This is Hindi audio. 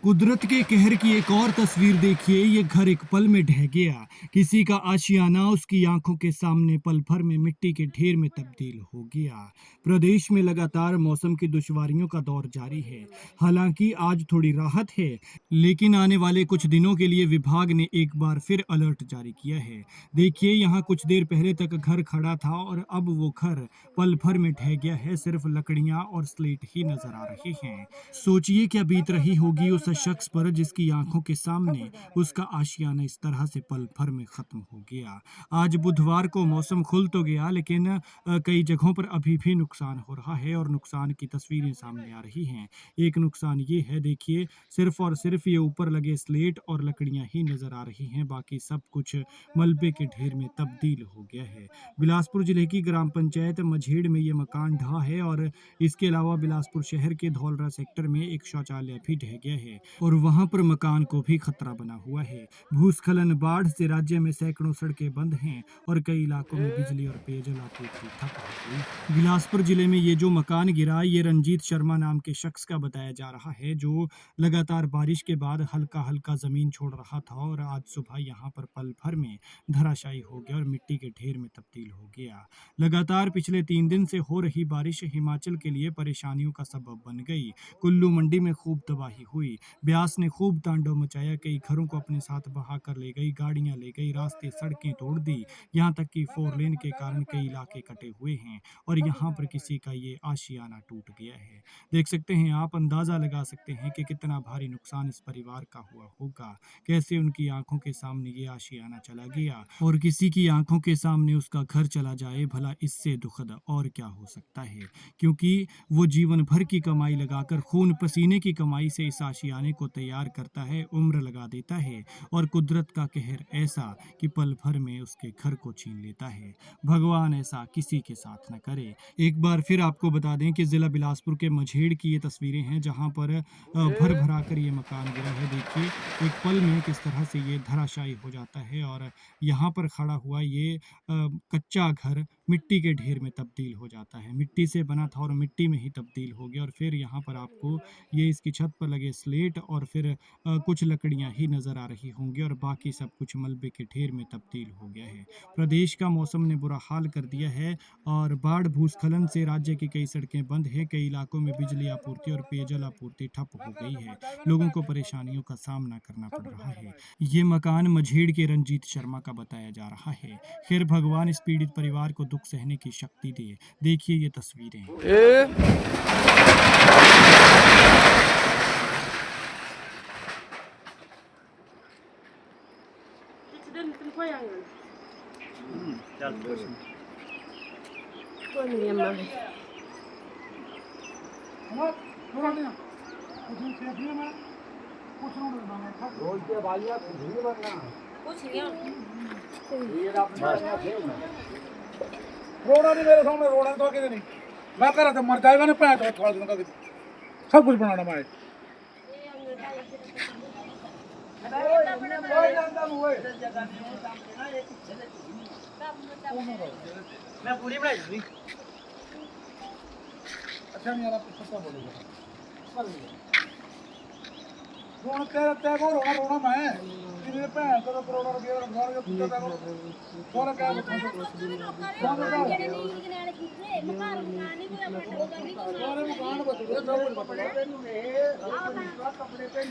कुदरत के कहर की एक और तस्वीर देखिए। ये घर एक पल में ढह गया। किसी का आशियाना उसकी आंखों के सामने पल भर में मिट्टी के ढेर में तब्दील हो गया। प्रदेश में लगातार मौसम की दुश्वारियों का दौर जारी है। हालांकि आज थोड़ी राहत है, लेकिन आने वाले कुछ दिनों के लिए विभाग ने एक बार फिर अलर्ट जारी किया है। देखिए, यहाँ कुछ देर पहले तक घर खड़ा था और अब वो घर पल भर में ढह गया है। सिर्फ लकड़ियां और स्लेट ही नजर आ रहे हैं। सोचिए क्या बीत रही होगी उस शख्स पर जिसकी आंखों के सामने उसका आशियाना इस तरह से पल भर में खत्म हो गया। आज बुधवार को मौसम खुल तो गया, लेकिन कई जगहों पर अभी भी नुकसान हो रहा है और नुकसान की तस्वीरें सामने आ रही हैं। एक नुकसान ये है, देखिए, सिर्फ और सिर्फ ये ऊपर लगे स्लेट और लकड़ियां ही नजर आ रही हैं। बाकी सब कुछ मलबे के ढेर में तब्दील हो गया है। बिलासपुर जिले की ग्राम पंचायत मझेड़ में ये मकान ढहा है और इसके अलावा बिलासपुर शहर के धौलरा सेक्टर में एक शौचालय भी ढह गया है और वहां पर मकान को भी खतरा बना हुआ है। भूस्खलन, बाढ़ से राज्य में सैकड़ों सड़कें बंद हैं और कई इलाकों में बिजली और पेयजल आपूर्ति ठप हो गई। बिलासपुर जिले में ये जो मकान गिरा, ये रंजीत शर्मा नाम के शख्स का बताया जा रहा है, जो लगातार बारिश के बाद हल्का हल्का जमीन छोड़ रहा था और आज सुबह यहाँ पर पल भर में धराशायी हो गया और मिट्टी के ढेर में तब्दील हो गया। लगातार पिछले 3 दिन से हो रही बारिश हिमाचल के लिए परेशानियों का सबब बन गई। कुल्लू मंडी में खूब तबाही हुई। ब्यास ने खूब तांडव मचाया। कई घरों को अपने साथ बहा कर ले गई, गाड़ियां ले गई, रास्ते सड़कें तोड़ दी। यहाँ तक कि 4 लेन के कारण कई इलाके कटे हुए हैं और यहाँ पर किसी का ये आशियाना टूट गया है। देख सकते हैं आप, अंदाजा लगा सकते हैं कि कितना भारी नुकसान इस परिवार का हुआ होगा। कैसे उनकी आंखों के सामने ये आशियाना चला गया और किसी की आंखों के सामने उसका घर चला जाए, भला इससे दुखद और क्या हो सकता है। क्योंकि वो जीवन भर की कमाई लगाकर, खून पसीने की कमाई से इस आशियाने को तैयार करता है, उम्र लगा देता है और कुदरत का कहर ऐसा कि पल भर में उसके घर को छीन लेता है। भगवान ऐसा किसी के साथ न करे। एक बार फिर आपको बता दें कि जिला बिलासपुर के मझेड़ की ये तस्वीरें हैं, जहां पर भर भरा कर ये मकान गिरा है। देखिए, एक पल में किस तरह से ये धराशायी हो जाता है और यहाँ पर खड़ा हुआ ये कच्चा घर मिट्टी के ढेर में तब्दील हो जाता है। मिट्टी से बना था और मिट्टी में ही तब्दील हो गया और फिर यहाँ पर आपको ये इसकी छत पर लगे स्लेट और फिर कुछ लकड़ियाँ ही नज़र आ रही होंगी और बाकी सब कुछ मलबे के ढेर में तब्दील हो गया है। प्रदेश का मौसम ने बुरा हाल कर दिया है और बाढ़, भूस्खलन से राज्य की कई सड़कें बंद हैं। कई इलाकों में बिजली आपूर्ति और पेयजल आपूर्ति ठप हो गई है। लोगों को परेशानियों का सामना करना पड़ रहा है। ये मकान मझेड़ के रंजीत शर्मा का बताया जा रहा है। खैर, भगवान इस पीड़ित परिवार को दुख सहने की शक्ति दे। देखिए ये तस्वीरें। रोड़ा नहीं मेरे सामने, रोड़ा तो किसी नहीं। मैं कह रहा था मर जाएगा ना, पैर तो थोड़ा दिन का सब कुछ बनाना मैं पूरी बनाई। अच्छा नहीं यार, आप सच्चा बोलेगा। रोना तेरा तेरा रोना रोना मैं तेरे पैर तो करोड़ रुपया घर के पूजा करो कौन क्या मकान बता सब कुछ बता कपड़े पे